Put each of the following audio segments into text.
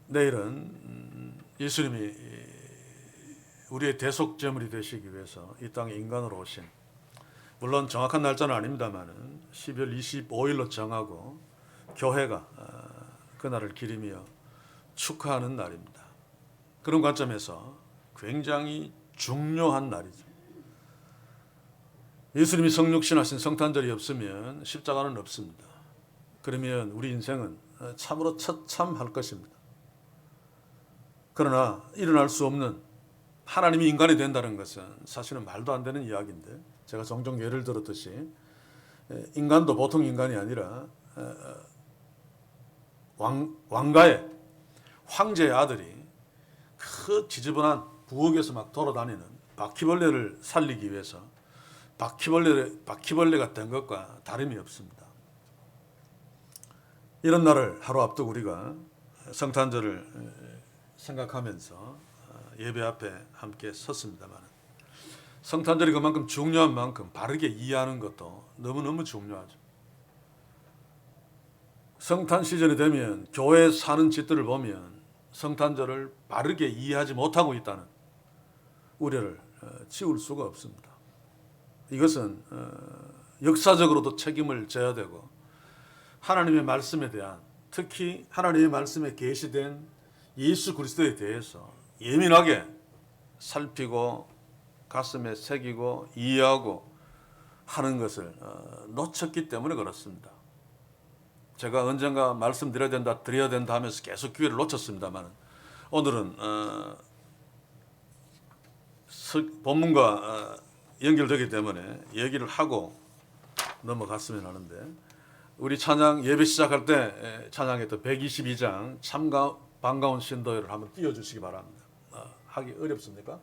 내일은 예수님이 우리의 대속제물이 되시기 위해서 이 땅에 인간으로 오신, 물론 정확한 날짜는 아닙니다만은 12월 25일로 정하고 교회가 그날을 기리며 축하하는 날입니다. 그런 관점에서 굉장히 중요한 날이죠. 예수님이 성육신하신 성탄절이 없으면 십자가는 없습니다. 그러면 우리 인생은 참으로 처참할 것입니다. 그러나 일어날 수 없는, 하나님이 인간이 된다는 것은 사실은 말도 안 되는 이야기인데, 제가 종종 예를 들었듯이 인간도 보통 인간이 아니라 왕가의 황제의 아들이 그 지저분한 부엌에서 막 돌아다니는 바퀴벌레를 살리기 위해서 바퀴벌레가 된 것과 다름이 없습니다. 이런 날을 하루 앞두고 우리가 성탄절을 생각하면서 예배 앞에 함께 섰습니다만, 성탄절이 그만큼 중요한 만큼 바르게 이해하는 것도 너무너무 중요하죠. 성탄 시즌이 되면 교회에 사는 집들을 보면 성탄절을 바르게 이해하지 못하고 있다는 우려를 지울 수가 없습니다. 이것은 역사적으로도 책임을 져야 되고, 하나님의 말씀에 대한, 특히 하나님의 말씀에 계시된 예수 그리스도에 대해서 예민하게 살피고 가슴에 새기고 이해하고 하는 것을 놓쳤기 때문에 그렇습니다. 제가 언젠가 말씀드려야 된다 하면서 계속 기회를 놓쳤습니다만, 오늘은 본문과 연결되기 때문에 얘기를 하고 넘어갔으면 하는데, 우리 찬양 예배 시작할 때 찬양했던 122장 반가운 신도를 한번 띄워주시기 바랍니다. 하기 어렵습니까?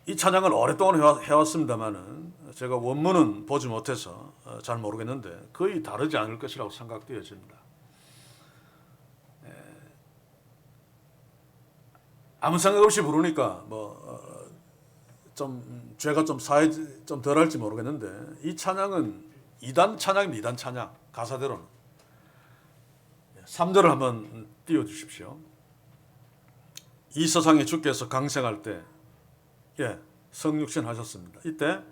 이 찬양을 오랫동안 해왔습니다만은 제가 원문은 보지 못해서 잘 모르겠는데 거의 다르지 않을 것이라고 생각되어집니다. 아무 생각 없이 부르니까 좀 죄가 좀 덜할지 모르겠는데, 이 찬양은 2단 찬양입니다. 2단 찬양 가사대로는. 3절을 한번 띄워주십시오. 이 세상에 주께서 강생할 때 성육신 하셨습니다. 이때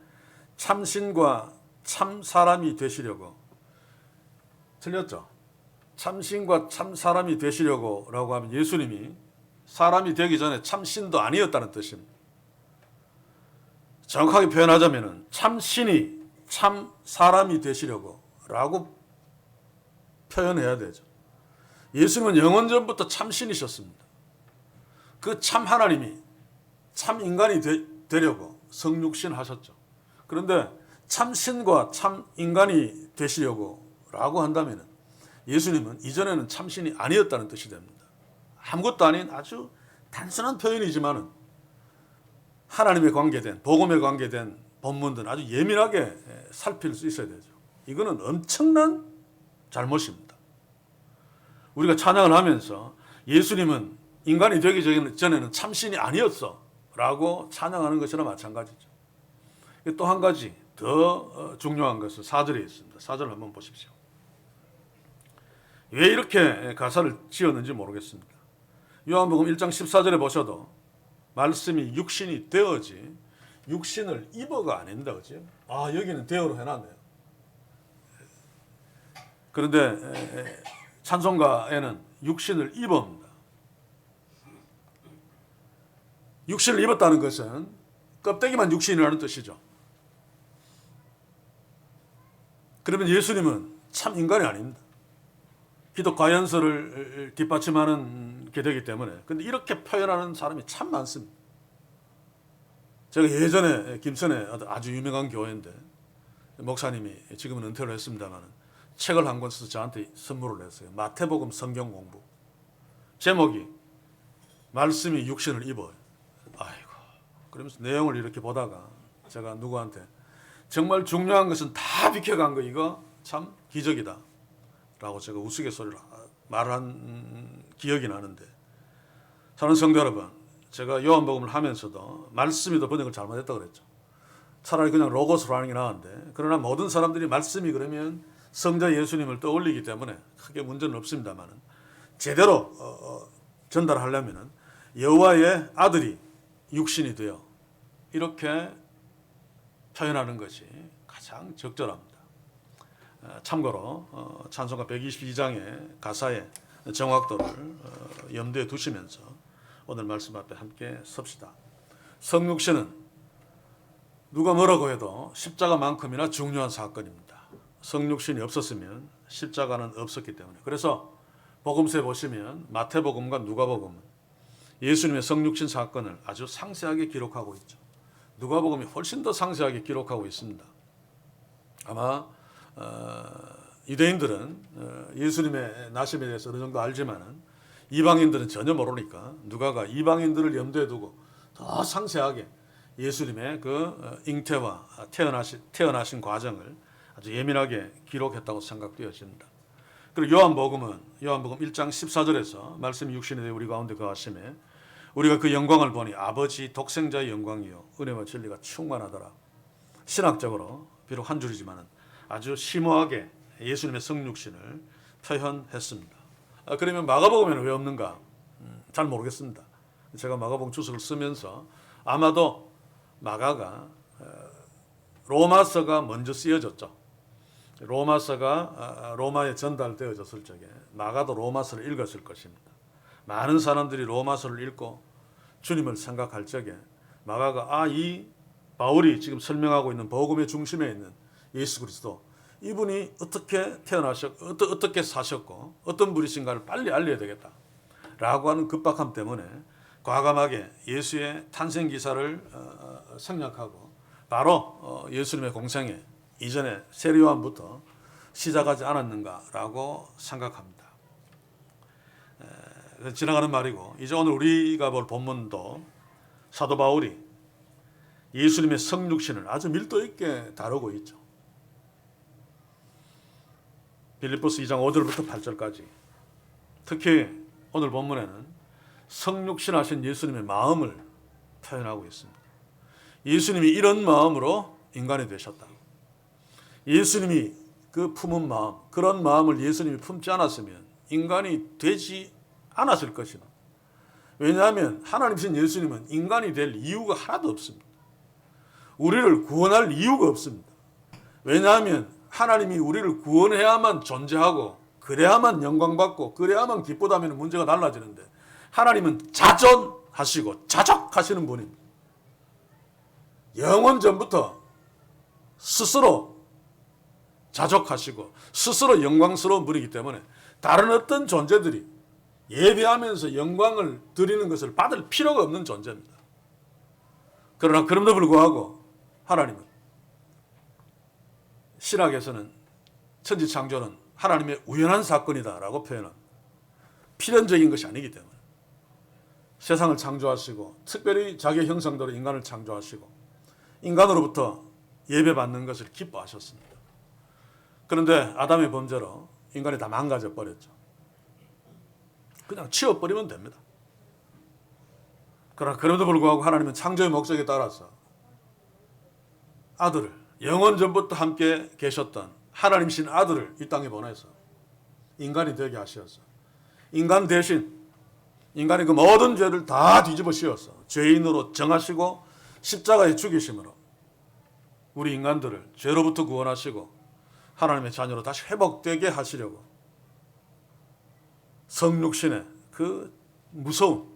참신과 참 사람이 되시려고, 틀렸죠? 참신과 참 사람이 되시려고 라고 하면 예수님이 사람이 되기 전에 참신도 아니었다는 뜻입니다. 정확하게 표현하자면 참신이 참 사람이 되시려고 라고 표현해야 되죠. 예수님은 영원전부터 참신이셨습니다. 그 참 하나님이 참 인간이 되려고 성육신 하셨죠. 그런데 참신과 참 인간이 되시려고 라고 한다면 예수님은 이전에는 참신이 아니었다는 뜻이 됩니다. 아무것도 아닌 아주 단순한 표현이지만 하나님에 관계된, 복음에 관계된 본문들은 아주 예민하게 살필 수 있어야 되죠. 이거는 엄청난 잘못입니다. 우리가 찬양을 하면서 예수님은 인간이 되기 전에는 참신이 아니었어 라고 찬양하는 것이나 마찬가지죠. 또 한 가지 더 중요한 것은 4절에 있습니다. 4절 한번 보십시오. 왜 이렇게 가사를 지었는지 모르겠습니다. 요한복음 1장 14절에 보셔도 말씀이 육신이 되어지 육신을 입어가 아닙니다. 그렇죠? 여기는 되어로 해놨네요. 그런데 찬송가에는 육신을 입어입니다. 육신을 입었다는 것은 껍데기만 육신이라는 뜻이죠. 그러면 예수님은 참 인간이 아닙니다. 기독 과연서를 뒷받침하는 게 되기 때문에. 근데 이렇게 표현하는 사람이 참 많습니다. 제가 예전에 김천에 아주 유명한 교회인데, 목사님이 지금은 은퇴를 했습니다만 책을 한 권 써서 저한테 선물을 했어요. 마태복음 성경 공부. 제목이 말씀이 육신을 입어요. 아이고. 그러면서 내용을 이렇게 보다가 제가 누구한테 정말 중요한 것은 다 비켜간 거, 이거 참 기적이다 라고 제가 우스갯소리를 말한 기억이 나는데, 사랑하는 성도 여러분, 제가 요한복음을 하면서도 말씀이 더 번역을 잘못했다고 그랬죠. 차라리 그냥 로고스로 하는 게 나은데, 그러나 모든 사람들이 말씀이 그러면 성자 예수님을 떠올리기 때문에 크게 문제는 없습니다만은 제대로 전달하려면은 여호와의 아들이 육신이 되어 이렇게 표현하는 것이 가장 적절합니다. 참고로 찬송가 122장의 가사의 정확도를 염두에 두시면서 오늘 말씀 앞에 함께 섭시다. 성육신은 누가 뭐라고 해도 십자가만큼이나 중요한 사건입니다. 성육신이 없었으면 십자가는 없었기 때문에. 그래서 복음서에 보시면 마태복음과 누가복음은 예수님의 성육신 사건을 아주 상세하게 기록하고 있죠. 누가복음이 훨씬 더 상세하게 기록하고 있습니다. 아마 유대인들은 예수님의 나심에 대해서 어느 정도 알지만은 이방인들은 전혀 모르니까 누가가 이방인들을 염두에 두고 더 상세하게 예수님의 그 잉태와 태어나신 과정을 아주 예민하게 기록했다고 생각되어집니다. 그리고 요한복음 1장 14절에서 말씀이 육신이 되어 우리 가운데 거하심에 우리가 그 영광을 보니 아버지 독생자의 영광이요 은혜와 진리가 충만하더라. 신학적으로 비록 한 줄이지만 아주 심오하게 예수님의 성육신을 표현했습니다. 그러면 마가복음에는 왜 없는가? 잘 모르겠습니다. 제가 마가복음 주석을 쓰면서 아마도 마가가 로마서가 먼저 쓰여졌죠. 로마서가 로마에 전달되어졌을 적에 마가도 로마서를 읽었을 것입니다. 많은 사람들이 로마서를 읽고 주님을 생각할 적에 마가가 이 바울이 지금 설명하고 있는 복음의 중심에 있는 예수 그리스도 이분이 어떻게 태어나셨고 어떻게 사셨고 어떤 분이신가를 빨리 알려야 되겠다라고 하는 급박함 때문에 과감하게 예수의 탄생 기사를 생략하고 바로 예수님의 공생애 이전에 세례요한부터 시작하지 않았는가라고 생각합니다. 지나가는 말이고 이제 오늘 우리가 볼 본문도 사도 바울이 예수님의 성육신을 아주 밀도 있게 다루고 있죠. 빌립보서 2장 5절부터 8절까지 특히 오늘 본문에는 성육신하신 예수님의 마음을 표현하고 있습니다. 예수님이 이런 마음으로 인간이 되셨다. 예수님이 그 품은 마음, 그런 마음을 예수님이 품지 않았으면 인간이 되지 않았을 것이다. 왜냐하면 하나님이신 예수님은 인간이 될 이유가 하나도 없습니다. 우리를 구원할 이유가 없습니다. 왜냐하면 하나님이 우리를 구원해야만 존재하고 그래야만 영광받고 그래야만 기쁘다면 문제가 달라지는데 하나님은 자존하시고 자족하시는 분입니다. 영원 전부터 스스로 자족하시고 스스로 영광스러운 분이기 때문에 다른 어떤 존재들이 예배하면서 영광을 드리는 것을 받을 필요가 없는 존재입니다. 그러나 그럼에도 불구하고 하나님은 신학에서는 천지창조는 하나님의 우연한 사건이다라고 표현합니다. 필연적인 것이 아니기 때문에 세상을 창조하시고 특별히 자기의 형상대로 인간을 창조하시고 인간으로부터 예배받는 것을 기뻐하셨습니다. 그런데 아담의 범죄로 인간이 다 망가져 버렸죠. 그냥 치워버리면 됩니다. 그러나 그럼에도 불구하고 하나님은 창조의 목적에 따라서 아들을 영원 전부터 함께 계셨던 하나님이신 아들을 이 땅에 보내서 인간이 되게 하셨어. 인간 대신 인간의 그 모든 죄를 다 뒤집어 씌워서 죄인으로 정하시고 십자가에 죽이심으로 우리 인간들을 죄로부터 구원하시고 하나님의 자녀로 다시 회복되게 하시려고 성육신의 그 무서운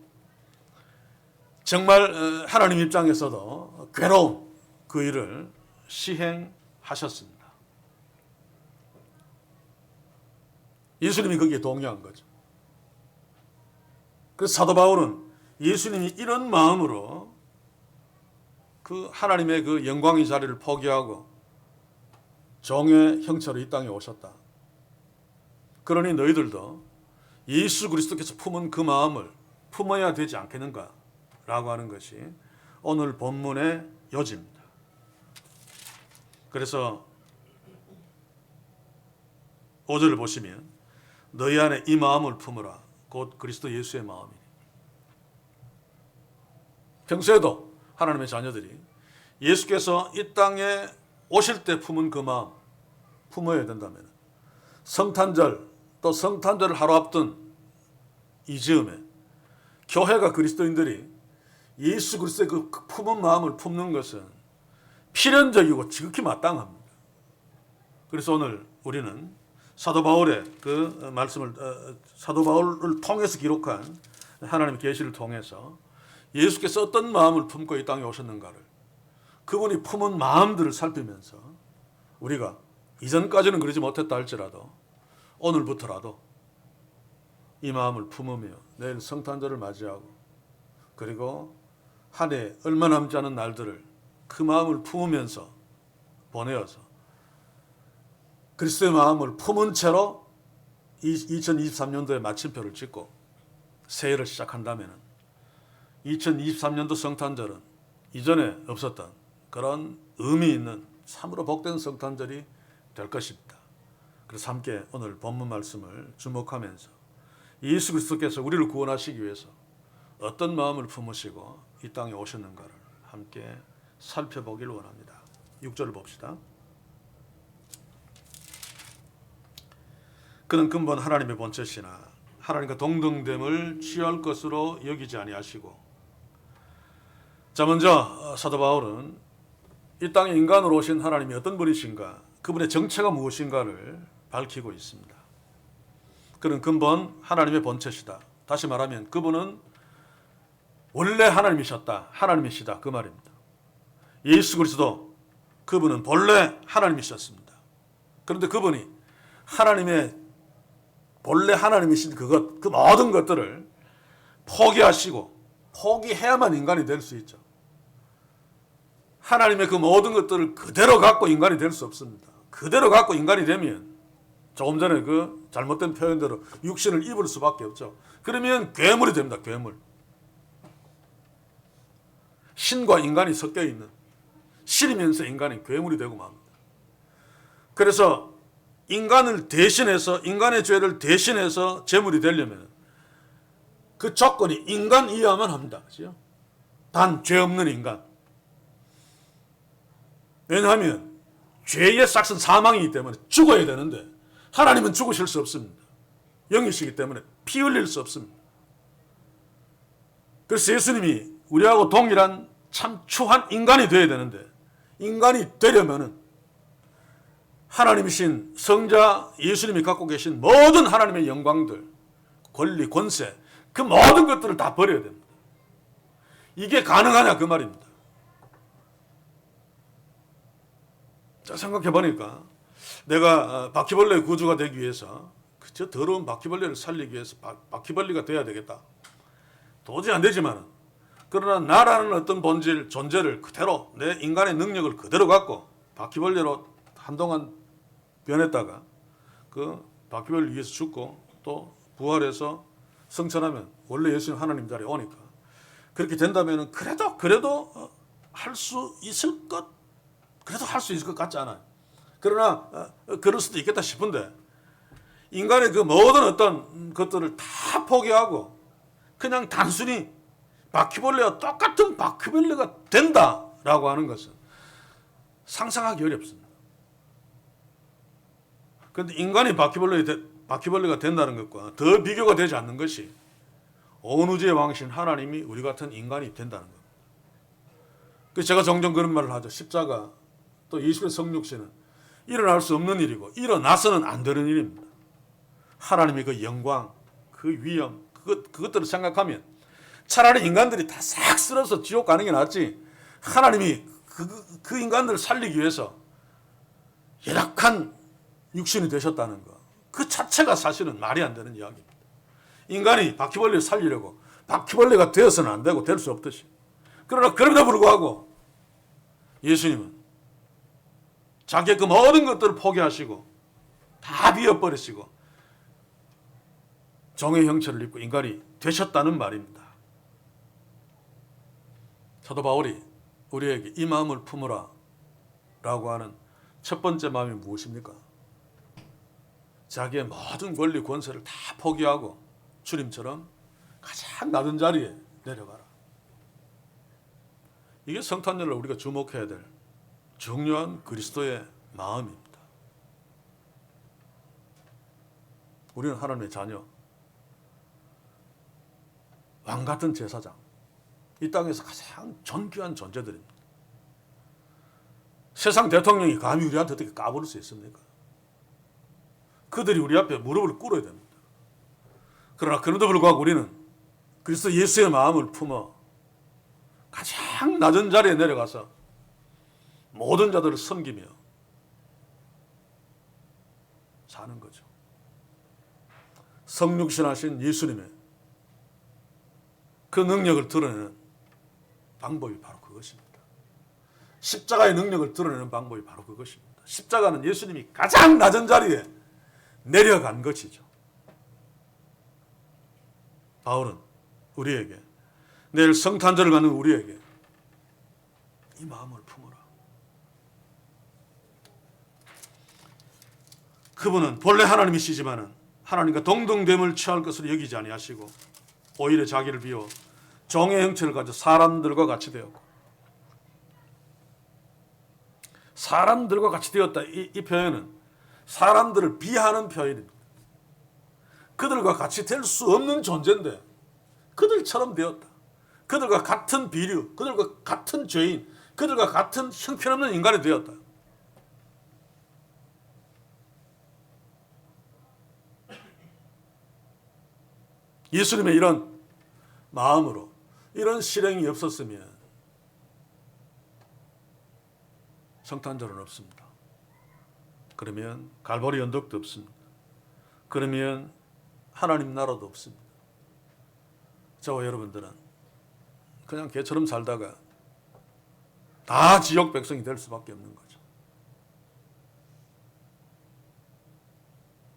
정말 하나님 입장에서도 괴로운 그 일을 시행하셨습니다. 예수님이 거기에 동의한 거죠. 그래서 사도 바울은 예수님이 이런 마음으로 그 하나님의 그 영광의 자리를 포기하고 종의 형체로 이 땅에 오셨다. 그러니 너희들도 예수 그리스도께서 품은 그 마음을 품어야 되지 않겠는가? 라고 하는 것이 오늘 본문의 요지입니다. 그래서 5절을 보시면 너희 안에 이 마음을 품으라. 곧 그리스도 예수의 마음이니. 평소에도 하나님의 자녀들이 예수께서 이 땅에 오실 때 품은 그 마음 품어야 된다면 성탄절 또 성탄절을 하루 앞둔 이 즈음에 교회가 그리스도인들이 예수 그리스도의 그 품은 마음을 품는 것은 필연적이고 지극히 마땅합니다. 그래서 오늘 우리는 사도 바울의 그 말씀을 사도 바울을 통해서 기록한 하나님의 계시를 통해서 예수께서 어떤 마음을 품고 이 땅에 오셨는가를, 그분이 품은 마음들을 살피면서 우리가 이전까지는 그러지 못했다 할지라도 오늘부터라도 이 마음을 품으며 내일 성탄절을 맞이하고 그리고 한 해 얼마 남지 않은 날들을 그 마음을 품으면서 보내어서 그리스도의 마음을 품은 채로 2023년도에 마침표를 찍고 새해를 시작한다면 2023년도 성탄절은 이전에 없었던 그런 의미 있는 참으로 복된 성탄절이 될 것입니다. 그래서 함께 오늘 본문 말씀을 주목하면서 예수 그리스도께서 우리를 구원하시기 위해서 어떤 마음을 품으시고 이 땅에 오셨는가를 함께 살펴보길 원합니다. 6절을 봅시다. 그는 근본 하나님의 본체시나 하나님과 동등됨을 취할 것으로 여기지 아니하시고. 자, 먼저 사도 바울은 이 땅에 인간으로 오신 하나님이 어떤 분이신가, 그분의 정체가 무엇인가를 밝히고 있습니다. 그는 근본 하나님의 본체시다. 다시 말하면 그분은 원래 하나님이셨다, 하나님이시다, 그 말입니다. 예수 그리스도 그분은 본래 하나님이셨습니다. 그런데 그분이 하나님의 본래 하나님이신 그것, 그 모든 것들을 포기하시고 포기해야만 인간이 될 수 있죠. 하나님의 그 모든 것들을 그대로 갖고 인간이 될 수 없습니다. 그대로 갖고 인간이 되면 조금 전에 그 잘못된 표현대로 육신을 입을 수밖에 없죠. 그러면 괴물이 됩니다. 괴물. 신과 인간이 섞여 있는, 신이면서 인간이 괴물이 되고 맙니다. 그래서 인간을 대신해서, 인간의 죄를 대신해서 제물이 되려면 그 조건이 인간이어야만 합니다. 그렇죠? 단 죄 없는 인간. 왜냐하면 죄의 삭은 사망이기 때문에 죽어야 되는데 하나님은 죽으실 수 없습니다. 영이시기 때문에 피 흘릴 수 없습니다. 그래서 예수님이 우리하고 동일한 참 추한 인간이 되어야 되는데, 인간이 되려면은 하나님이신 성자 예수님이 갖고 계신 모든 하나님의 영광들, 권리, 권세, 그 모든 것들을 다 버려야 됩니다. 이게 가능하냐 그 말입니다. 자, 생각해 보니까 내가 바퀴벌레의 구주가 되기 위해서, 그저 더러운 바퀴벌레를 살리기 위해서 바퀴벌레가 돼야 되겠다. 도저히 안 되지만, 그러나 나라는 어떤 본질, 존재를 그대로, 내 인간의 능력을 그대로 갖고 바퀴벌레로 한동안 변했다가 그 바퀴벌레를 위해서 죽고 또 부활해서 성천하면 원래 예수님 하나님 자리에 오니까, 그렇게 된다면 그래도 할 수 있을 것, 그래도 할 수 있을 것 같지 않아요. 그러나 그럴 수도 있겠다 싶은데, 인간의 그 모든 어떤 것들을 다 포기하고 그냥 단순히 바퀴벌레와 똑같은 바퀴벌레가 된다라고 하는 것은 상상하기 어렵습니다. 그런데 인간이 바퀴벌레가 된다는 것과 더 비교가 되지 않는 것이 온 우주의 왕이신 하나님이 우리 같은 인간이 된다는 겁니다. 그래서 제가 종종 그런 말을 하죠. 십자가 또 예수의 성육신은 일어날 수 없는 일이고 일어나서는 안 되는 일입니다. 하나님의 그 영광, 그 위엄, 그것들을 생각하면 차라리 인간들이 다 싹 쓸어서 지옥 가는 게 낫지, 하나님이 그 인간들을 살리기 위해서 열악한 육신이 되셨다는 것, 그 자체가 사실은 말이 안 되는 이야기입니다. 인간이 바퀴벌레를 살리려고 바퀴벌레가 되어서는 안 되고 될 수 없듯이, 그러나 그럼에도 불구하고 예수님은 자기의 그 모든 것들을 포기하시고 다 비워버리시고 종의 형체를 입고 인간이 되셨다는 말입니다. 사도 바울이 우리에게 이 마음을 품으라 라고 하는 첫 번째 마음이 무엇입니까? 자기의 모든 권리 권세를 다 포기하고 주님처럼 가장 낮은 자리에 내려가라. 이게 성탄절을 우리가 주목해야 될 중요한 그리스도의 마음입니다. 우리는 하나님의 자녀, 왕 같은 제사장, 이 땅에서 가장 존귀한 존재들입니다. 세상 대통령이 감히 우리한테 어떻게 까부를 수 있습니까? 그들이 우리 앞에 무릎을 꿇어야 됩니다. 그러나 그럼에도 불구하고 우리는 그리스도 예수의 마음을 품어 가장 낮은 자리에 내려가서 모든 자들을 섬기며 사는 거죠. 성육신하신 예수님의 그 능력을 드러내는 방법이 바로 그것입니다. 십자가의 능력을 드러내는 방법이 바로 그것입니다. 십자가는 예수님이 가장 낮은 자리에 내려간 것이죠. 바울은 우리에게, 내일 성탄절을 갖는 우리에게 이 마음을 품어라. 그분은 본래 하나님이시지만은 하나님과 동등됨을 취할 것으로 여기지 아니하시고 오히려 자기를 비워 종의 형체를 가져 사람들과 같이 되었고, 사람들과 같이 되었다, 이 표현은 사람들을 비하하는 표현입니다. 그들과 같이 될 수 없는 존재인데 그들처럼 되었다. 그들과 같은 비류, 그들과 같은 죄인, 그들과 같은 형편없는 인간이 되었다. 예수님의 이런 마음으로 이런 실행이 없었으면 성탄절은 없습니다. 그러면 갈보리 언덕도 없습니다. 그러면 하나님 나라도 없습니다. 저와 여러분들은 그냥 개처럼 살다가 다 지옥 백성이 될 수밖에 없는 거죠.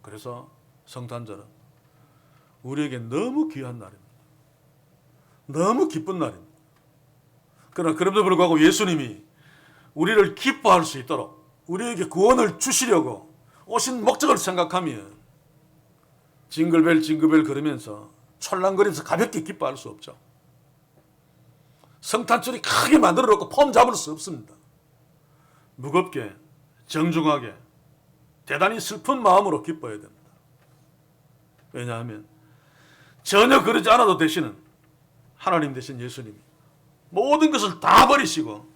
그래서 성탄절은 우리에게 너무 귀한 날입니다. 너무 기쁜 날입니다. 그러나 그럼에도 불구하고 예수님이 우리를 기뻐할 수 있도록 우리에게 구원을 주시려고 오신 목적을 생각하면 징글벨 징글벨 걸으면서 촐랑거리면서 가볍게 기뻐할 수 없죠. 성탄절이 크게 만들어 놓고 폼 잡을 수 없습니다. 무겁게, 정중하게, 대단히 슬픈 마음으로 기뻐해야 됩니다. 왜냐하면 전혀 그러지 않아도 되시는 하나님 되신 예수님이 모든 것을 다 버리시고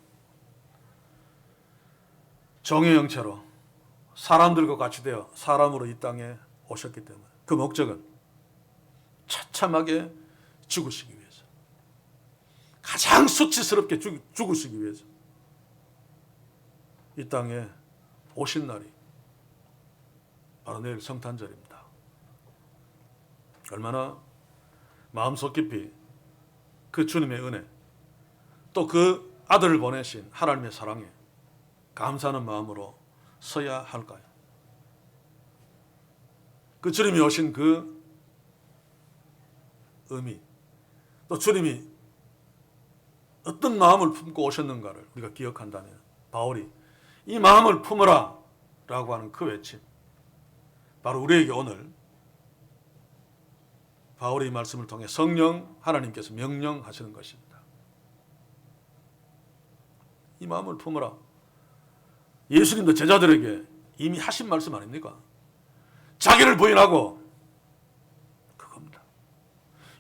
종의 형체로 사람들과 같이 되어 사람으로 이 땅에 오셨기 때문에, 그 목적은 처참하게 죽으시기 위해서, 가장 수치스럽게 죽으시기 위해서 이 땅에 오신 날이 바로 내일 성탄절입니다. 얼마나 마음속 깊이 그 주님의 은혜, 또 그 아들을 보내신 하나님의 사랑에 감사하는 마음으로 서야 할까요? 그 주님이 오신 그 의미, 또 주님이 어떤 마음을 품고 오셨는가를 우리가 기억한다면, 바울이 이 마음을 품어라 라고 하는 그 외침, 바로 우리에게 오늘 바울의 말씀을 통해 성령 하나님께서 명령하시는 것입니다. 이 마음을 품어라. 예수님도 제자들에게 이미 하신 말씀 아닙니까? 자기를 부인하고, 그겁니다.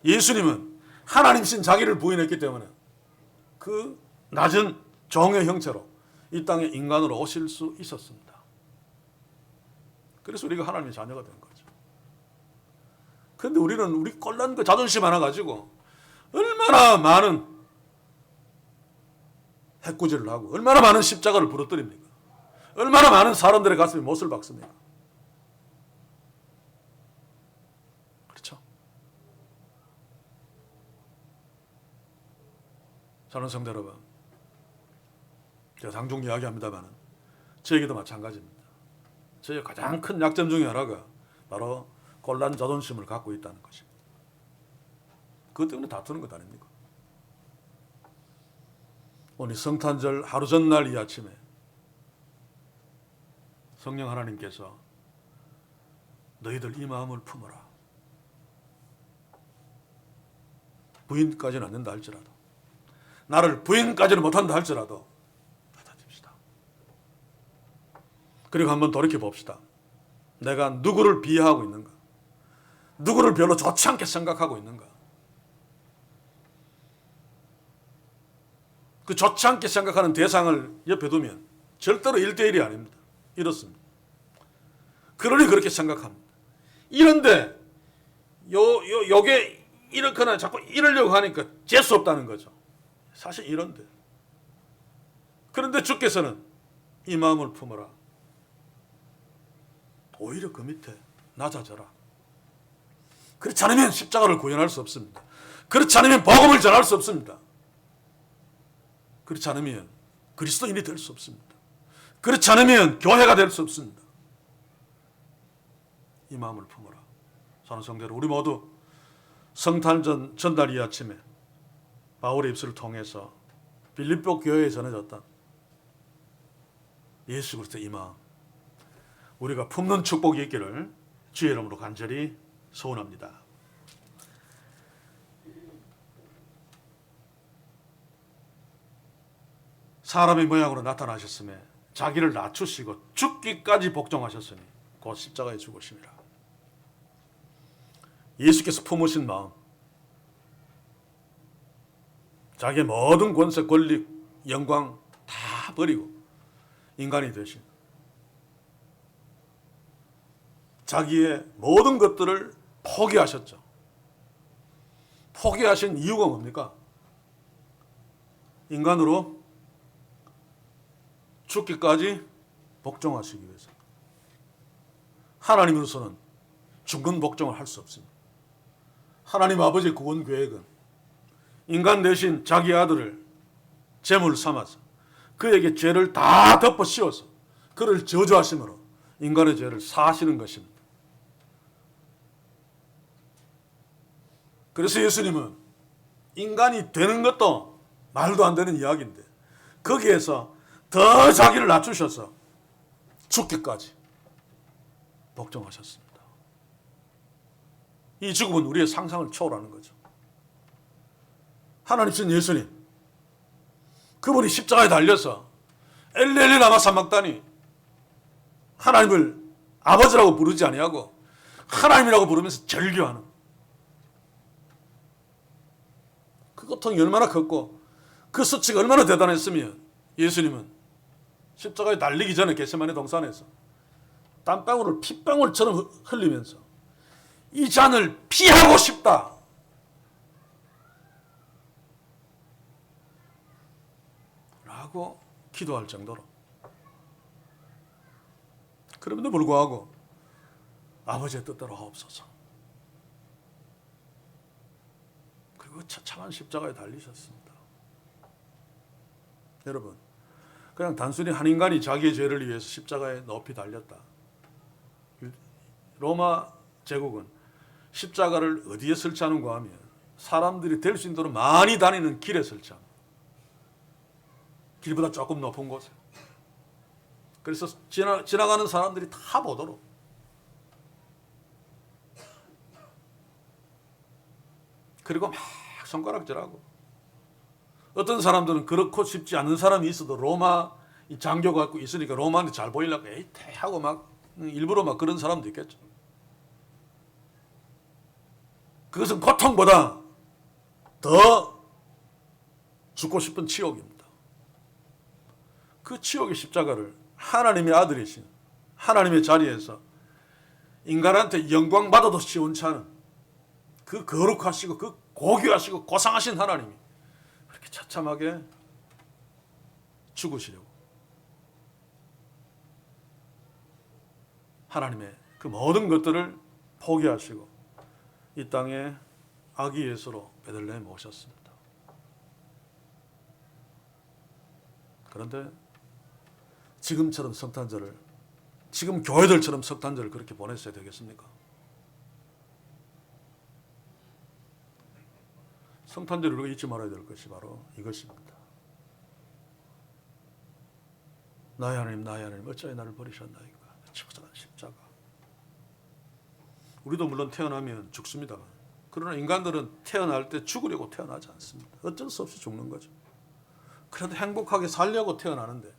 예수님은 하나님이신 자기를 부인했기 때문에 그 낮은 종의 형체로 이 땅에 인간으로 오실 수 있었습니다. 그래서 우리가 하나님의 자녀가 된 거죠. 그런데 우리는 우리 꼴난 그 자존심 하나 가지고 얼마나 많은 해꾸지를 하고 얼마나 많은 십자가를 부러뜨립니까? 얼마나 많은 사람들의 가슴에 못을 박습니까? 그렇죠? 사랑하는 성도 여러분, 제가 장종 이야기합니다만 저에게도 마찬가지입니다. 저의 가장 큰 약점 중에 하나가 바로 곤란 자존심을 갖고 있다는 것입니다. 그것 때문에 다투는 것 아닙니까? 오늘 성탄절 하루 전날 이 아침에 성령 하나님께서 너희들 이 마음을 품어라. 부인까지는 안 된다 할지라도, 나를 부인까지는 못한다 할지라도 받아줍시다. 그리고 한번 돌이켜 봅시다. 내가 누구를 비하하고 있는가? 누구를 별로 좋지 않게 생각하고 있는가? 그 좋지 않게 생각하는 대상을 옆에 두면 절대로 1대1이 아닙니다. 이렇습니다. 그러니 그렇게 생각합니다. 이런데 요게 이렇거나 자꾸 이러려고 하니까 재수 없다는 거죠. 사실 이런데. 그런데 주께서는 이 마음을 품어라. 오히려 그 밑에 낮아져라. 그렇지 않으면 십자가를 구현할 수 없습니다. 그렇지 않으면 복음을 전할 수 없습니다. 그렇지 않으면 그리스도인이 될 수 없습니다. 그렇지 않으면 교회가 될 수 없습니다. 이 마음을 품어라. 사랑하는 성도 여러분, 우리 모두 성탄절 전날 이 아침에 바울의 입술을 통해서 빌립보 교회에 전해졌던 예수 그리스도의 이 마음, 우리가 품는 축복이 있기를 주의 이름으로 간절히 소원합니다. 사람의 모양으로 나타나셨음에 자기를 낮추시고 죽기까지 복종하셨으니 곧 십자가에 죽으심이라. 예수께서 품으신 마음, 자기의 모든 권세, 권리, 영광 다 버리고 인간이 되신, 자기의 모든 것들을 포기하셨죠. 포기하신 이유가 뭡니까? 인간으로 죽기까지 복종하시기 위해서. 하나님으로서는 중근 복종을 할 수 없습니다. 하나님 아버지의 구원 계획은 인간 대신 자기 아들을 제물 삼아서 그에게 죄를 다 덮어 씌워서 그를 저주하심으로 인간의 죄를 사하시는 것입니다. 그래서 예수님은 인간이 되는 것도 말도 안 되는 이야기인데 거기에서 더 자기를 낮추셔서 죽기까지 복종하셨습니다. 이 죽음은 우리의 상상을 초월하는 거죠. 하나님이신 예수님, 그분이 십자가에 달려서 엘리 라마 사막다니, 하나님을 아버지라고 부르지 아니하고 하나님이라고 부르면서 절규하는 그 고통이 얼마나 컸고 그 수치가 얼마나 대단했으면 예수님은 십자가에 달리기 전에 겟세마네 동산에서 땀방울을 핏방울처럼 흘리면서 이 잔을 피하고 싶다 라고 기도할 정도로, 그럼에도 불구하고 아버지의 뜻대로 하옵소서, 그리고 처참한 십자가에 달리셨습니다. 여러분, 그냥 단순히 한 인간이 자기의 죄를 위해서 십자가에 높이 달렸다. 로마 제국은 십자가를 어디에 설치하는가 하면 사람들이 될 수 있도록 많이 다니는 길에 설치합니다. 길보다 조금 높은 곳에. 그래서 지나가는 사람들이 다 보도록. 그리고 막 손가락질하고, 어떤 사람들은 그렇고 싶지 않은 사람이 있어도 로마 장교가 갖고 있으니까 로마한테 잘 보이려고 에이 하고 막 일부러 막 그런 사람도 있겠죠. 그것은 고통보다 더 죽고 싶은 치욕입니다. 그 치욕의 십자가를 하나님의 아들이신 하나님의 자리에서 인간한테 영광 받아도 시원치 않은 그 거룩하시고 그 고귀하시고 고상하신 하나님이 그렇게 처참하게 죽으시려고 하나님의 그 모든 것들을 포기하시고 이 땅에 아기 예수로 베들레헴에 오셨습니다. 그런데 지금처럼 성탄절을, 지금 교회들처럼 성탄절을 그렇게 보냈어야 되겠습니까? 성탄절을 우리가 잊지 말아야 될 것이 바로 이것입니다. 나의 하나님 어찌하여 나를 버리셨나이까. 십자가. 우리도 물론 태어나면 죽습니다. 그러나 인간들은 태어날 때 죽으려고 태어나지 않습니다. 어쩔 수 없이 죽는 거죠. 그래도 행복하게 살려고 태어나는데,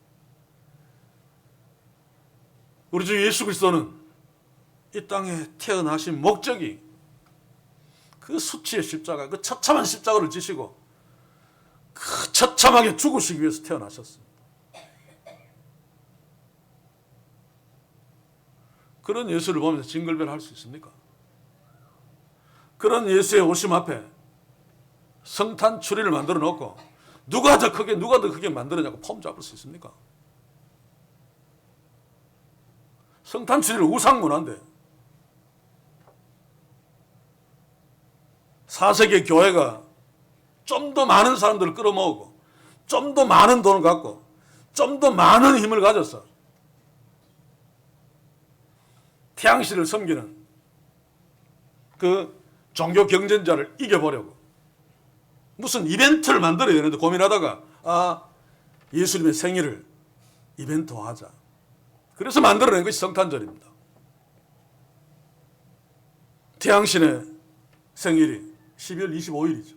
우리 주 예수 그리스도는 이 땅에 태어나신 목적이 그 수치의 십자가, 그 처참한 십자가를 지시고 그 처참하게 죽으시기 위해서 태어나셨습니다. 그런 예수를 보면서 징글벨할 수 있습니까? 그런 예수의 오심 앞에 성탄 추리를 만들어 놓고 누가 더 크게 만들었냐고 폼 잡을 수 있습니까? 성탄 추리를 우상문화인데 4세기 교회가 좀 더 많은 사람들을 끌어모으고 좀 더 많은 돈을 갖고 좀 더 많은 힘을 가져서 태양신을 섬기는 그 종교 경쟁자를 이겨보려고 무슨 이벤트를 만들어야 되는데 고민하다가 예수님의 생일을 이벤트화하자. 그래서 만들어낸 것이 성탄절입니다. 태양신의 생일이 12월 25일이죠.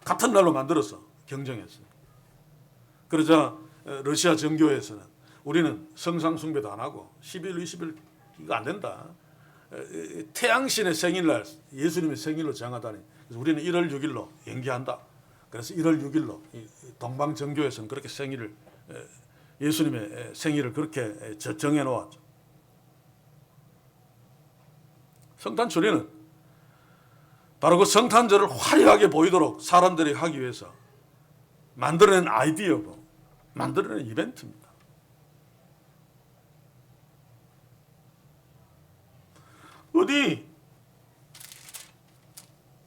같은 날로 만들어서 경쟁했어요. 그러자 러시아 정교회에서는 우리는 성상 숭배도 안 하고 12월 20일 이거 안 된다. 태양신의 생일날 예수님의 생일로 정하다니. 그래서 우리는 1월 6일로 연기한다. 그래서 1월 6일로 동방정교에서는 그렇게 예수님의 생일을 그렇게 정해놓았죠. 성탄 추리는 바로 그 성탄절을 화려하게 보이도록 사람들이 하기 위해서 만들어낸 아이디어고 만들어낸 이벤트입니다. 어디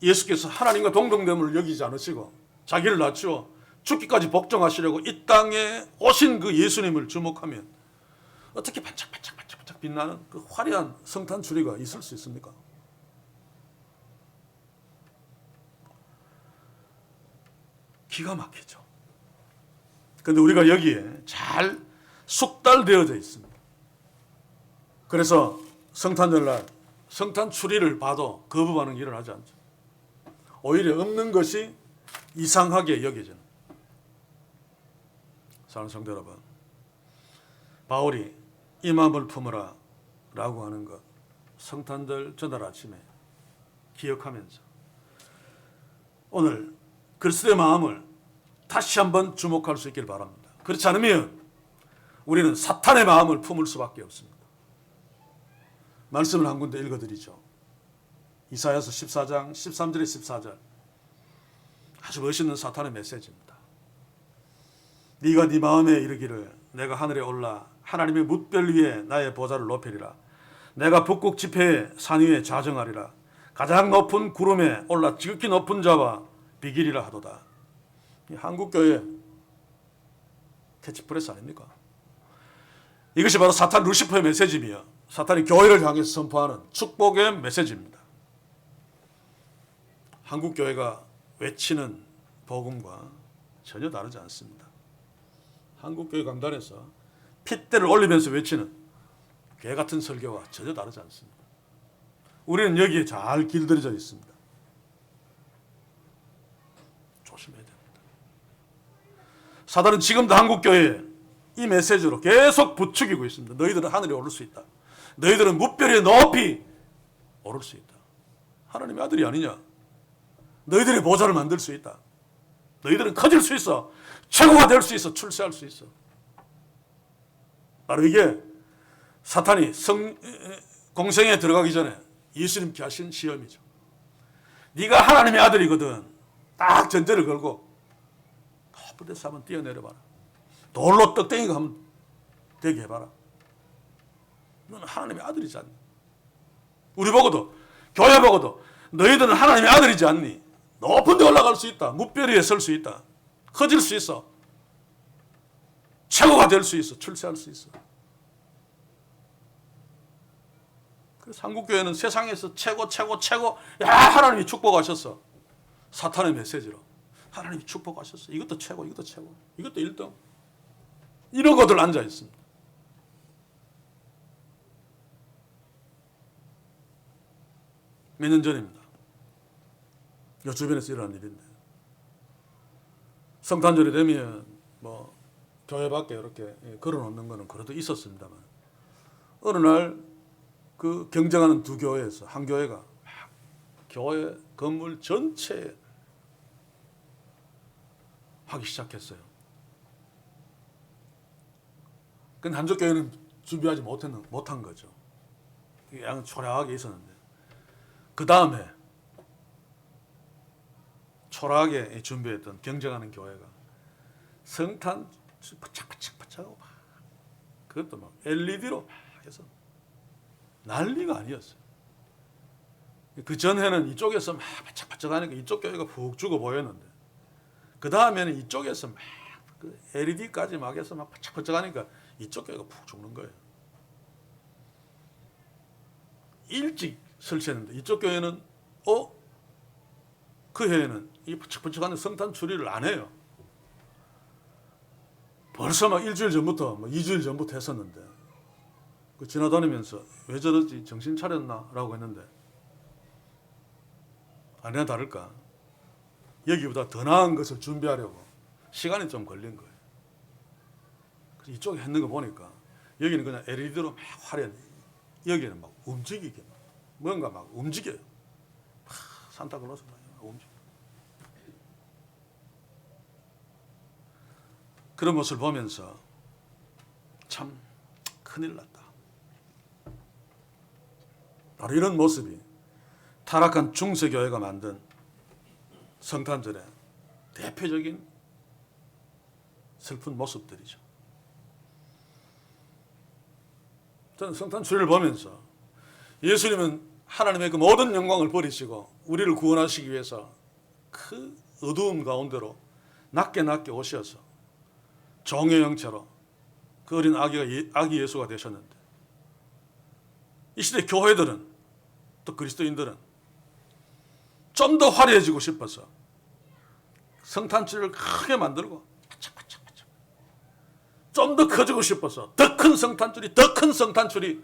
예수께서 하나님과 동등됨을 여기지 않으시고 자기를 낮추어 죽기까지 복종하시려고 이 땅에 오신 그 예수님을 주목하면 어떻게 반짝반짝 빛나는 그 화려한 성탄 추리가 있을 수 있습니까? 기가 막히죠. 그런데 우리가 여기에 잘 숙달되어져 있습니다. 그래서 성탄절날 성탄 추리를 봐도 거부 반응이 일어나지 않죠. 오히려 없는 것이 이상하게 여겨지는. 사랑하는 성도 여러분, 바울이 이 마음을 품으라 라고 하는 것 성탄절 전날 아침에 기억하면서 오늘 그리스도의 마음을 다시 한번 주목할 수 있길 바랍니다. 그렇지 않으면 우리는 사탄의 마음을 품을 수밖에 없습니다. 말씀을 한 군데 읽어드리죠. 이사야서 14장 13절에 14절 아주 멋있는 사탄의 메시지입니다. 네가 네 마음에 이르기를 내가 하늘에 올라 하나님의 뭇별 위에 나의 보좌를 높이리라. 내가 북극 지폐의 산 위에 좌정하리라. 가장 높은 구름에 올라 지극히 높은 자와 비기리라 하도다. 한국교회 캐치프레스 아닙니까? 이것이 바로 사탄 루시퍼의 메시지이며 사탄이 교회를 향해서 선포하는 축복의 메시지입니다. 한국교회가 외치는 복음과 전혀 다르지 않습니다. 한국교회 강단에서 핏대를 올리면서 외치는 개 같은 설교와 전혀 다르지 않습니다. 우리는 여기에 잘 길들여져 있습니다. 조심해야 됩니다. 사단은 지금도 한국교회에 이 메시지로 계속 부추기고 있습니다. 너희들은 하늘에 오를 수 있다. 너희들은 뭇별에 높이 오를 수 있다. 하나님의 아들이 아니냐? 너희들의 보좌를 만들 수 있다. 너희들은 커질 수 있어. 최고가 될 수 있어. 출세할 수 있어. 바로 이게 사탄이 공생에 들어가기 전에 예수님께 하신 시험이죠. 네가 하나님의 아들이거든. 딱 전제를 걸고 높은 데서 한번 뛰어내려봐라. 돌로 떡땡이가 한번 되게 해봐라. 너는 하나님의 아들이지 않니? 우리 보고도 교회 보고도 너희들은 하나님의 아들이지 않니? 높은 데 올라갈 수 있다. 뭇별 위에 설 수 있다. 커질 수 있어. 최고가 될 수 있어. 출세할 수 있어. 그래서 한국교회는 세상에서 최고 야 하나님이 축복하셨어. 사탄의 메시지로 하나님이 축복하셨어. 이것도 최고 이것도 1등. 이런 것들 앉아 있습니다. 몇 년 전입니다. 요 주변에서 일어난 일인데 성탄절이 되면 뭐 교회 밖에 이렇게 걸어놓는 거는 그래도 있었습니다만 어느 날 그 경쟁하는 두 교회에서 한 교회가 막 교회 건물 전체에 하기 시작했어요. 근데 한적교회는 준비하지 못한 거죠. 그냥 초라하게 있었는데, 그 다음에 초라하게 준비했던 경쟁하는 교회가 성탄 바짝바짝바짝하고 막, 그것도 막 LED로 막 해서 난리가 아니었어요. 그 전에는 이쪽에서 막 바짝바짝하니까 이쪽 교회가 푹 죽어 보였는데, 그 다음에는 이쪽에서 막 그 LED까지 막 해서 막 바짝바짝하니까 이쪽 교회가 푹 죽는 거예요. 일찍 설치했는데 이쪽 교회는 그 해에는 이 바짝바짝한 성탄 추리를 안 해요. 벌써 막 일주일 전부터, 뭐 2주일 전부터 했었는데, 그 지나다니면서 왜 저러지, 정신 차렸나? 라고 했는데, 아니나 다를까 여기보다 더 나은 것을 준비하려고 시간이 좀 걸린 거예요. 그래서 이쪽에 했는 거 보니까 여기는 그냥 LED로 막 화려한, 여기는 막 움직이게, 뭔가 막 움직여요. 산타클로스 막 움직여. 그런 모습을 보면서 참 큰일 났다. 바로 이런 모습이 타락한 중세교회가 만든 성탄절의 대표적인 슬픈 모습들이죠. 저는 성탄 추리를 보면서 예수님은 하나님의 그 모든 영광을 버리시고 우리를 구원하시기 위해서 그 어두움 가운데로 낮게 오셔서 종의 형체로 그 어린 아기 예수가 되셨는데, 이 시대 교회들은, 또 그리스도인들은 좀 더 화려해지고 싶어서 성탄추리를 크게 만들고 바짝바짝 좀 더 커지고 싶어서 더 큰 성탄추리, 더 큰 성탄추리,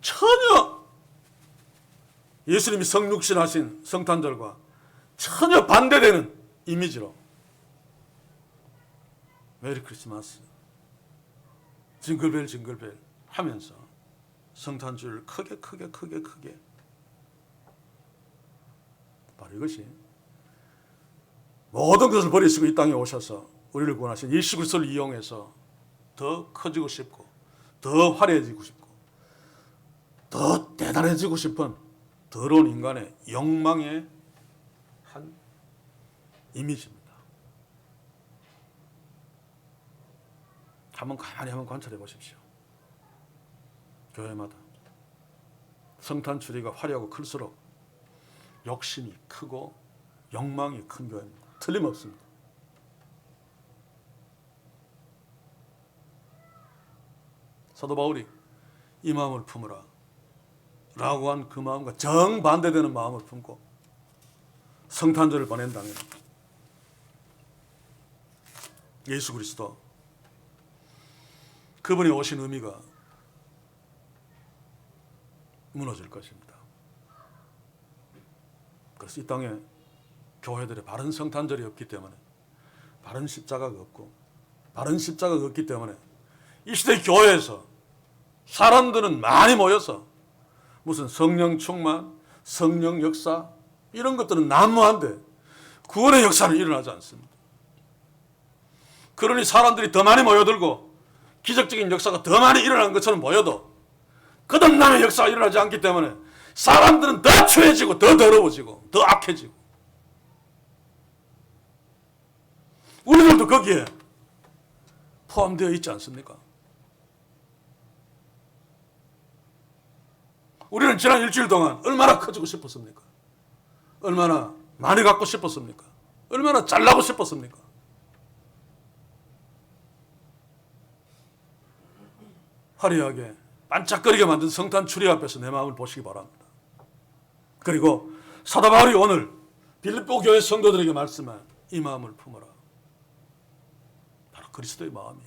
전혀 예수님이 성육신하신 성탄절과 전혀 반대되는 이미지로 메리 크리스마스, 징글벨 징글벨 하면서 성탄주를 크게 바로 이것이 모든 것을 버리시고 이 땅에 오셔서 우리를 구원하신 예수 그리스도를 이용해서 더 커지고 싶고 더 화려해지고 싶고 더 대단해지고 싶은 더러운 인간의 욕망의 한 이미지입니다. 가만히 관찰해 보십시오. 교회마다 성탄 추리가 화려하고 클수록 욕심이 크고 욕망이 큰 교회입니다. 틀림없습니다. 사도 바울이 이 마음을 품으라 라고 한 그 마음과 정반대되는 마음을 품고 성탄절을 보낸다면 예수 그리스도, 그분이 오신 의미가 무너질 것입니다. 그래서 이 땅에 교회들의 바른 성탄절이 없기 때문에, 바른 십자가가 없고 바른 십자가가 없기 때문에 이 시대 교회에서 사람들은 많이 모여서 무슨 성령 충만, 성령 역사 이런 것들은 난무한데 구원의 역사는 일어나지 않습니다. 그러니 사람들이 더 많이 모여들고 기적적인 역사가 더 많이 일어나는 것처럼 보여도 거듭남의 역사가 일어나지 않기 때문에 사람들은 더 추해지고 더 더러워지고 더 악해지고, 우리들도 거기에 포함되어 있지 않습니까? 우리는 지난 일주일 동안 얼마나 커지고 싶었습니까? 얼마나 많이 갖고 싶었습니까? 얼마나 잘나고 싶었습니까? 화려하게 반짝거리게 만든 성탄 추리 앞에서 내 마음을 보시기 바랍니다. 그리고 사도 바울이 오늘 빌립보 교회 성도들에게 말씀한 이 마음을 품어라. 바로 그리스도의 마음이.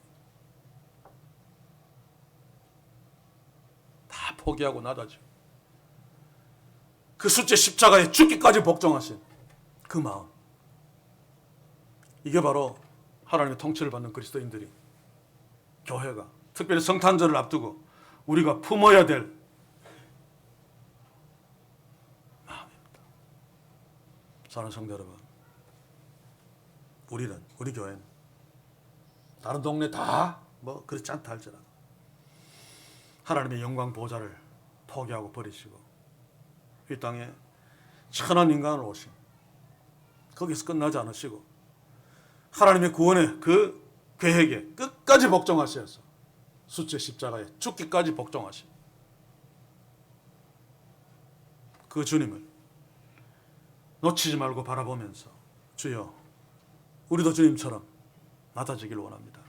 다 포기하고 나다죠. 그 숫제 십자가에 죽기까지 복종하신 그 마음. 이게 바로 하나님의 통치를 받는 그리스도인들이, 교회가 특별히 성탄절을 앞두고 우리가 품어야 될 사랑하는 성도 여러분, 우리 교회는 다른 동네 다 뭐 그렇지 않다 할지라도 하나님의 영광 보좌를 포기하고 버리시고 이 땅에 천한 인간으로 오신, 거기서 끝나지 않으시고 하나님의 구원의 그 계획에 끝까지 복종하셔서 숫제 십자가에 죽기까지 복종하신 그 주님을 놓치지 말고 바라보면서 주여, 우리도 주님처럼 낮아지기를 원합니다.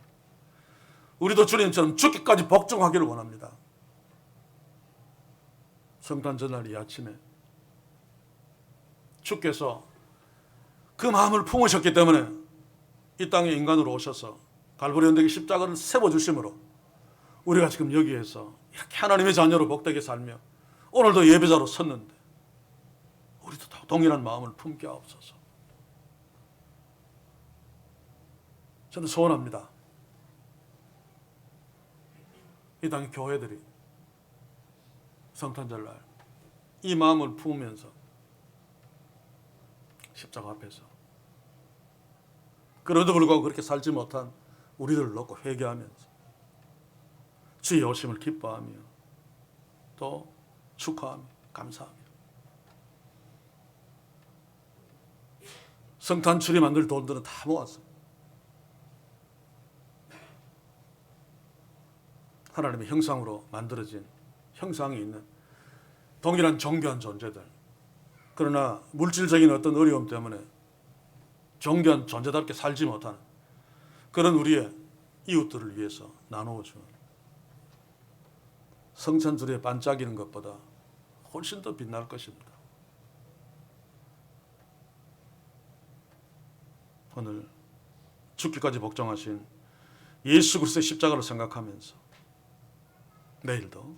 우리도 주님처럼 죽기까지 복종하기를 원합니다. 성탄 전날 이 아침에 주께서 그 마음을 품으셨기 때문에 이 땅에 인간으로 오셔서 갈보리 언덕에 십자가를 세워주심으로 우리가 지금 여기에서 이렇게 하나님의 자녀로 복되게 살며 오늘도 예배자로 섰는데 우리도 동일한 마음을 품게 하옵소서. 저는 소원합니다. 이 땅의 교회들이 성탄절날 이 마음을 품으면서 십자가 앞에서, 그래도 불구하고 그렇게 살지 못한 우리들을 놓고 회개하면서 주의 오심을 기뻐하며 또 축하하며 감사하며 성탄 추리 만들 돈들은 다 모았어. 하나님의 형상으로 만들어진 형상이 있는 동일한 정교한 존재들, 그러나 물질적인 어떤 어려움 때문에 정교한 존재답게 살지 못하는 그런 우리의 이웃들을 위해서 나누어주는 성찬주리에 반짝이는 것보다 훨씬 더 빛날 것입니다. 오늘 죽기까지 복종하신 예수 그리스도의 십자가를 생각하면서 내일도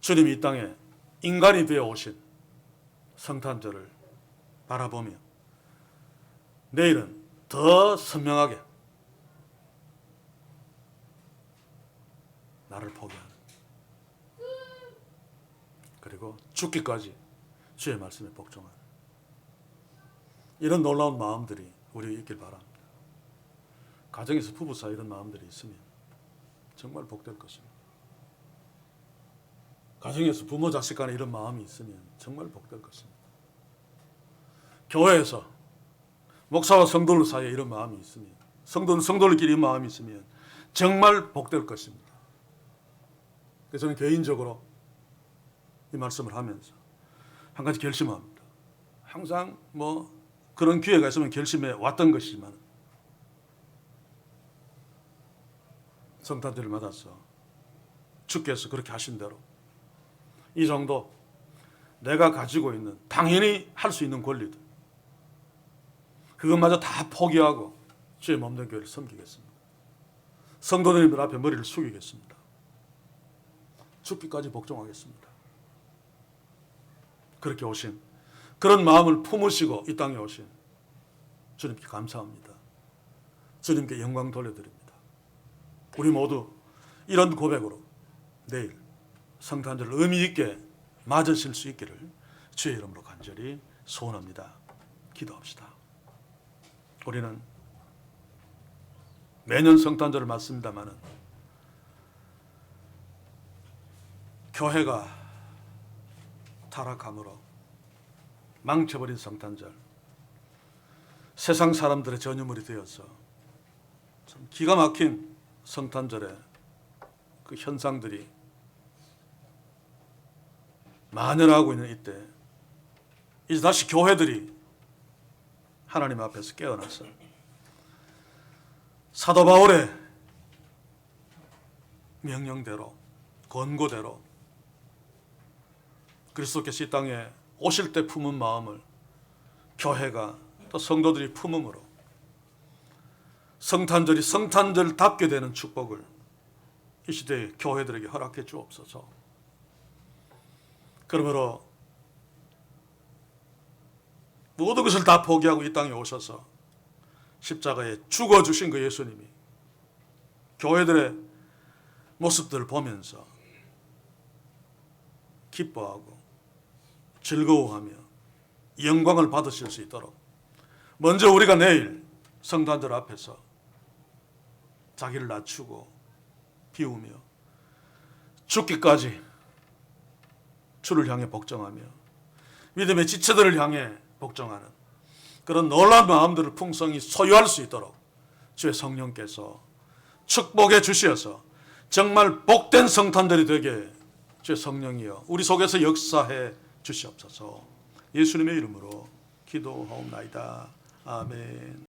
주님이 이 땅에 인간이 되어 오신 성탄절을 바라보며 내일은 더 선명하게 나를 포기하는, 그리고 죽기까지 주의 말씀에 복종하는 이런 놀라운 마음들이 우리에게 있길 바랍니다. 가정에서 부부 사이 이런 마음들이 있으면 정말 복될 것입니다. 가정에서 부모 자식 간에 이런 마음이 있으면 정말 복될 것입니다. 교회에서 목사와 성도들 사이에 이런 마음이 있으면, 성도는 성도들끼리 이런 마음이 있으면 정말 복될 것입니다. 그래서 저는 개인적으로 이 말씀을 하면서 한 가지 결심합니다. 항상 뭐 그런 기회가 있으면 결심해 왔던 것이지만 성탄절을 맞아서 주께서 그렇게 하신 대로 이 정도 내가 가지고 있는 당연히 할 수 있는 권리들, 그것마저 다 포기하고 주의 몸된 교회를 섬기겠습니다. 성도님들 앞에 머리를 숙이겠습니다. 죽기까지 복종하겠습니다. 그렇게 오신, 그런 마음을 품으시고 이 땅에 오신 주님께 감사합니다. 주님께 영광 돌려드립니다. 우리 모두 이런 고백으로 내일 성탄절을 의미 있게 맞으실 수 있기를 주의 이름으로 간절히 소원합니다. 기도합시다. 우리는 매년 성탄절을 맞습니다마는 교회가 타락함으로 망쳐버린 성탄절, 세상 사람들의 전유물이 되어서 참 기가 막힌 성탄절의 그 현상들이 만연하고 있는 이때 이제 다시 교회들이 하나님 앞에서 깨어나서 사도 바울의 명령대로, 권고대로 그리스도께서 이 땅에 오실 때 품은 마음을 교회가 또 성도들이 품음으로 성탄절이 성탄절답게 되는 축복을 이 시대의 교회들에게 허락해 주옵소서. 그러므로 모든 것을 다 포기하고 이 땅에 오셔서 십자가에 죽어주신 그 예수님이 교회들의 모습들을 보면서 기뻐하고 즐거워하며 영광을 받으실 수 있도록 먼저 우리가 내일 성도들 앞에서 자기를 낮추고 비우며 죽기까지 주를 향해 복종하며 믿음의 지체들을 향해 복종하는 그런 놀라운 마음들을 풍성히 소유할 수 있도록 주의 성령께서 축복해 주시어서 정말 복된 성탄들이 되게 주의 성령이여 우리 속에서 역사해 주시옵소서. 예수님의 이름으로 기도하옵나이다. 아멘.